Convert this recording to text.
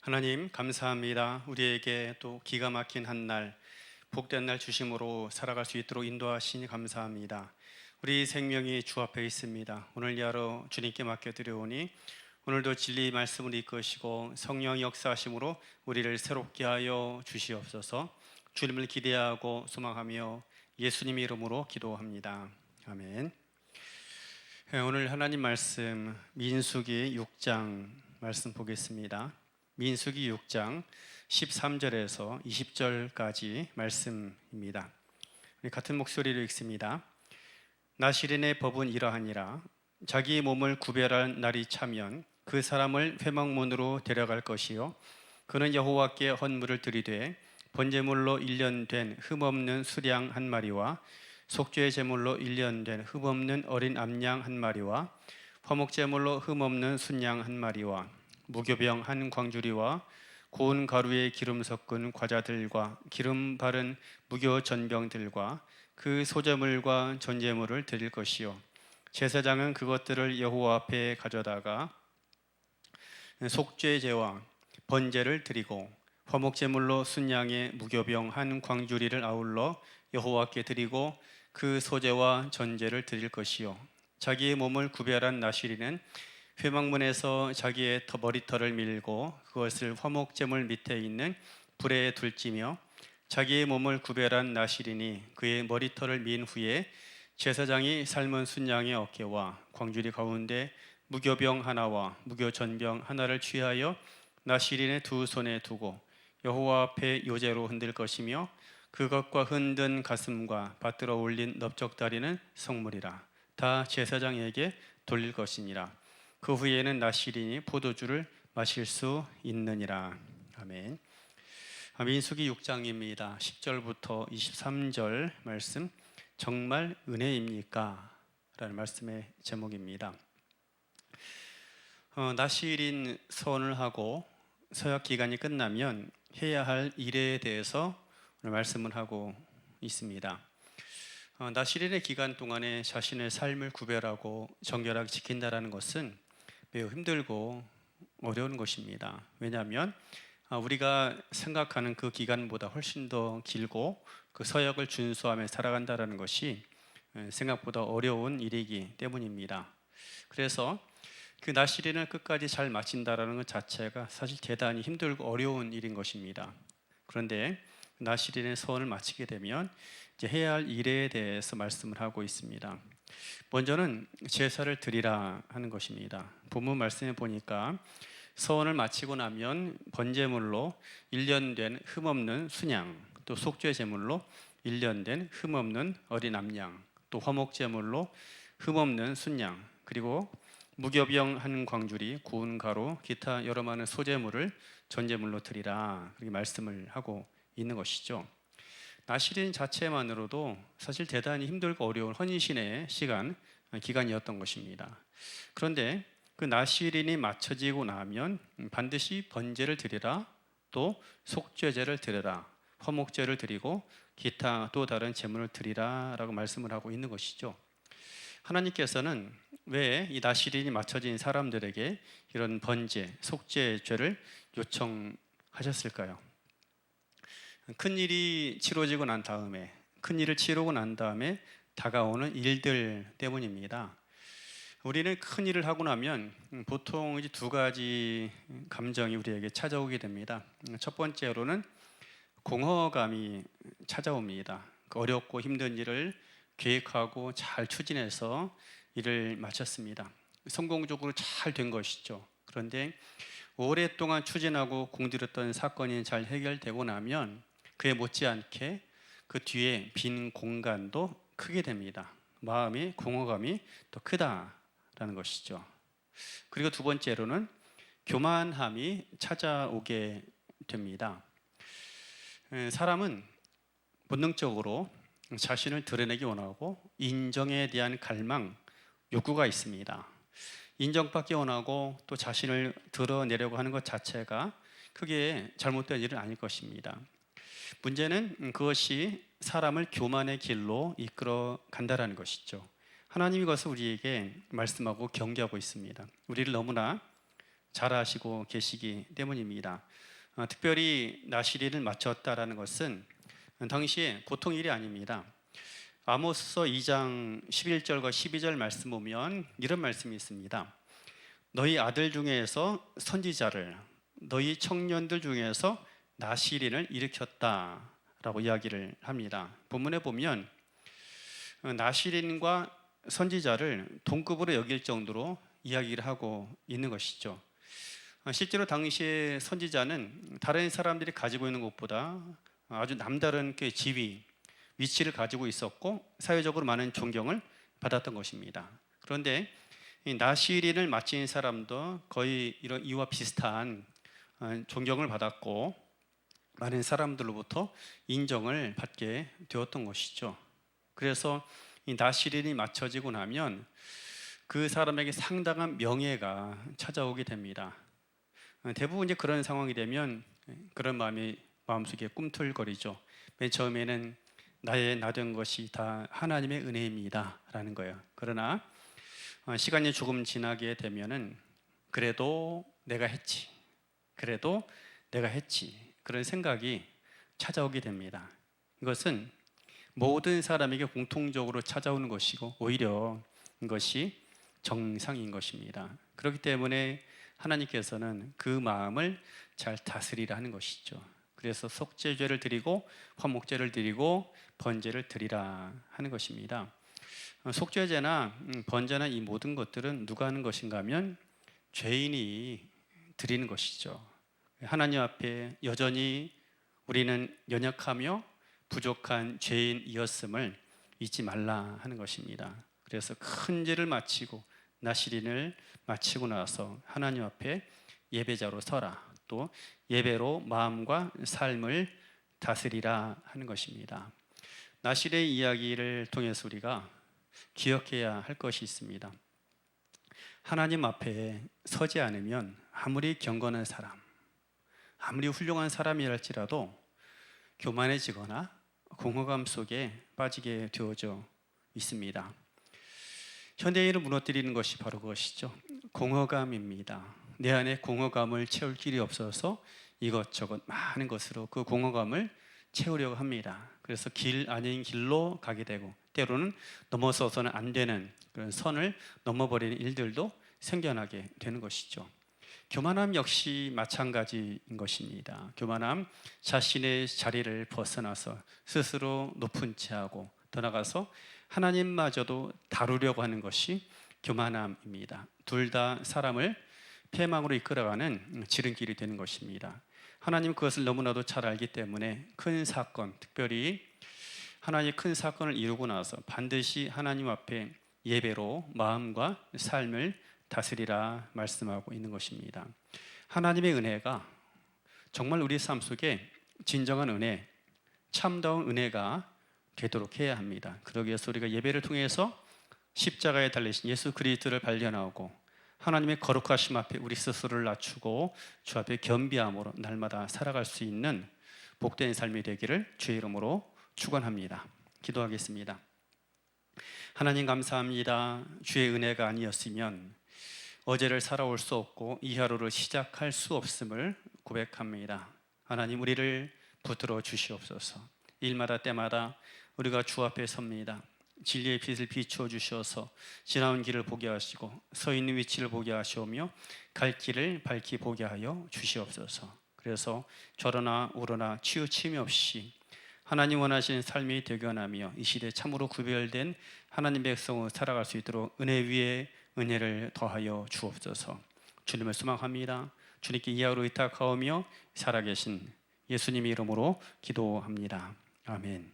하나님 감사합니다. 우리에게 또 기가 막힌 한 날, 복된 날 주심으로 살아갈 수 있도록 인도하시니 감사합니다. 우리 생명이 주 앞에 있습니다. 오늘 이 하루 주님께 맡겨드려오니 오늘도 진리 말씀을 이끄시고 성령 역사하심으로 우리를 새롭게 하여 주시옵소서. 주님을 기대하고 소망하며 예수님 이름으로 기도합니다. 아멘. 오늘 하나님 말씀 민수기 6장 말씀 보겠습니다. 민수기 6장 13절에서 20절까지 말씀입니다. 우리 같은 목소리로 읽습니다. 나시린의 법은 이러하니라. 자기 몸을 구별할 날이 차면 그 사람을 회막문으로 데려갈 것이요 그는 여호와께 헌물을 드리되 번제물로 1년 된 흠없는 수량 한 마리와 속죄 제물로 1년 된 흠없는 어린 암양 한 마리와 화목제물로 흠없는 순양 한 마리와 무교병 한 광주리와 고운 가루에 기름 섞은 과자들과 기름 바른 무교 전병들과 그 소제물과 전제물을 드릴 것이요 제사장은 그것들을 여호와 앞에 가져다가 속죄제와 번제를 드리고 화목제물로 순양의 무교병 한 광주리를 아울러 여호와께 드리고 그 소제와 전제를 드릴 것이요 자기의 몸을 구별한 나시리는 회막문에서 자기의 머리털을 밀고 그것을 화목제물 밑에 있는 불에 둘지며 자기의 몸을 구별한 나시린이 그의 머리털을 민 후에 제사장이 삶은 순양의 어깨와 광주리 가운데 무교병 하나와 무교전병 하나를 취하여 나시린의 두 손에 두고 여호와 앞에 요제로 흔들 것이며 그것과 흔든 가슴과 받들어 올린 넓적다리는 성물이라 다 제사장에게 돌릴 것이니라. 그 후에는 나시린이 포도주를 마실 수 있느니라. 아멘. 민수기 6장입니다. 10절부터 23절 말씀, 정말 은혜입니까? 라는 말씀의 제목입니다. 나시린 선을 하고 서약 기간이 끝나면 해야 할 일에 대해서 오늘 말씀을 하고 있습니다. 나시린의 기간 동안에 자신의 삶을 구별하고 정결하게 지킨다는 것은 매우 힘들고 어려운 것입니다. 왜냐하면 우리가 생각하는 그 기간보다 훨씬 더 길고 그 서약을 준수하며 살아간다는 것이 생각보다 어려운 일이기 때문입니다. 그래서 그 나시린을 끝까지 잘 마친다는 것 자체가 사실 대단히 힘들고 어려운 일인 것입니다. 그런데 나시린의 서원을 마치게 되면 이제 해야 할 일에 대해서 말씀을 하고 있습니다. 먼저는 제사를 드리라 하는 것입니다. 본문 말씀에 보니까 서원을 마치고 나면 번제물로 1년 된 흠없는 순양, 또 속죄 제물로 1년 된 흠없는 어린 암양, 또 화목 제물로 흠없는 순양, 그리고 무교병 한 광주리, 구운 가루, 기타 여러 많은 소제물을 전제물로 드리라 그렇게 말씀을 하고 있는 것이죠. 나시린 자체만으로도 사실 대단히 힘들고 어려운 헌신의 기간이었던 것입니다. 그런데 그 나시린이 마쳐지고 나면 반드시 번제를 드리라, 또 속죄제를 드리라, 화목제를 드리고 기타 또 다른 제물을 드리라 라고 말씀을 하고 있는 것이죠. 하나님께서는 왜 이 나시린이 마쳐진 사람들에게 이런 번제, 속죄죄를 요청하셨을까요? 큰 일이 치러지고 난 다음에, 큰 일을 치르고 난 다음에 다가오는 일들 때문입니다. 우리는 큰 일을 하고 나면 보통 이제 두 가지 감정이 우리에게 찾아오게 됩니다. 첫 번째로는 공허감이 찾아옵니다. 어렵고 힘든 일을 계획하고 잘 추진해서 일을 마쳤습니다. 성공적으로 잘 된 것이죠. 그런데 오랫동안 추진하고 공들였던 사건이 잘 해결되고 나면 그에 못지않게 그 뒤에 빈 공간도 크게 됩니다. 마음의 공허감이 더 크다라는 것이죠. 그리고 두 번째로는 교만함이 찾아오게 됩니다. 사람은 본능적으로 자신을 드러내기 원하고 인정에 대한 갈망, 욕구가 있습니다. 인정받기 원하고 또 자신을 드러내려고 하는 것 자체가 크게 잘못된 일은 아닐 것입니다. 문제는 그것이 사람을 교만의 길로 이끌어 간다라는 것이죠. 하나님이 그것을 우리에게 말씀하고 경계하고 있습니다. 우리를 너무나 잘 아시고 계시기 때문입니다. 특별히 나시린을 마쳤다라는 것은 당시에 보통 일이 아닙니다. 아모스서 2장 11절과 12절 말씀 보면 이런 말씀이 있습니다. 너희 아들 중에서 선지자를, 너희 청년들 중에서 나시린을 일으켰다라고 이야기를 합니다. 본문에 보면 나시린과 선지자를 동급으로 여길 정도로 이야기를 하고 있는 것이죠. 실제로 당시의 선지자는 다른 사람들이 가지고 있는 것보다 아주 남다른 그 지위, 위치를 가지고 있었고 사회적으로 많은 존경을 받았던 것입니다. 그런데 이 나시린을 마친 사람도 거의 이런 이와 비슷한 존경을 받았고 많은 사람들로부터 인정을 받게 되었던 것이죠. 그래서 이 나시린이 맞춰지고 나면 그 사람에게 상당한 명예가 찾아오게 됩니다. 대부분 이제 그런 상황이 되면 그런 마음이 마음속에 꿈틀거리죠. 맨 처음에는 나의 나된 것이 다 하나님의 은혜입니다 라는 거예요. 그러나 시간이 조금 지나게 되면은 그래도 내가 했지, 그래도 내가 했지, 그런 생각이 찾아오게 됩니다. 이것은 모든 사람에게 공통적으로 찾아오는 것이고 오히려 이것이 정상인 것입니다. 그렇기 때문에 하나님께서는 그 마음을 잘 다스리라 하는 것이죠. 그래서 속죄제를 드리고 화목제를 드리고 번제를 드리라 하는 것입니다. 속죄제나 번제나 이 모든 것들은 누가 하는 것인가 하면 죄인이 드리는 것이죠. 하나님 앞에 여전히 우리는 연약하며 부족한 죄인이었음을 잊지 말라 하는 것입니다. 그래서 큰 죄를 마치고 나시린을 마치고 나서 하나님 앞에 예배자로 서라, 또 예배로 마음과 삶을 다스리라 하는 것입니다. 나실의 이야기를 통해서 우리가 기억해야 할 것이 있습니다. 하나님 앞에 서지 않으면 아무리 경건한 사람, 아무리 훌륭한 사람이랄지라도 교만해지거나 공허감 속에 빠지게 되어져 있습니다. 현대인을 무너뜨리는 것이 바로 그것이죠. 공허감입니다. 내 안에 공허감을 채울 길이 없어서 이것저것 많은 것으로 그 공허감을 채우려고 합니다. 그래서 길 아닌 길로 가게 되고 때로는 넘어서서는 안 되는 그런 선을 넘어버리는 일들도 생겨나게 되는 것이죠. 교만함 역시 마찬가지인 것입니다. 교만함, 자신의 자리를 벗어나서 스스로 높은 체하고 더 나아가서 하나님마저도 다루려고 하는 것이 교만함입니다. 둘 다 사람을 패망으로 이끌어가는 지름길이 되는 것입니다. 하나님 그것을 너무나도 잘 알기 때문에 큰 사건, 특별히 하나님의 큰 사건을 이루고 나서 반드시 하나님 앞에 예배로 마음과 삶을 다스리라 말씀하고 있는 것입니다. 하나님의 은혜가 정말 우리 삶 속에 진정한 은혜, 참다운 은혜가 되도록 해야 합니다. 그러기 위해서 우리가 예배를 통해서 십자가에 달리신 예수 그리스도를 발견하고 하나님의 거룩하심 앞에 우리 스스로를 낮추고 주 앞에 겸비함으로 날마다 살아갈 수 있는 복된 삶이 되기를 주의 이름으로 축원합니다. 기도하겠습니다. 하나님 감사합니다. 주의 은혜가 아니었으면 어제를 살아올 수 없고 이 하루를 시작할 수 없음을 고백합니다. 하나님 우리를 붙들어 주시옵소서. 일마다 때마다 우리가 주 앞에 섭니다. 진리의 빛을 비추어 주셔서 지나온 길을 보게 하시고 서 있는 위치를 보게 하시오며 갈 길을 밝히 보게 하여 주시옵소서. 그래서 좌로나 우로나 치우침이 없이 하나님 원하시는 삶이 되어가며 이 시대 참으로 구별된 하나님 백성으로 살아갈 수 있도록 은혜 위에 은혜를 더하여 주옵소서. 주님을 소망합니다. 주님께 이하로 의탁하오며 살아계신 예수님의 이름으로 기도합니다. 아멘.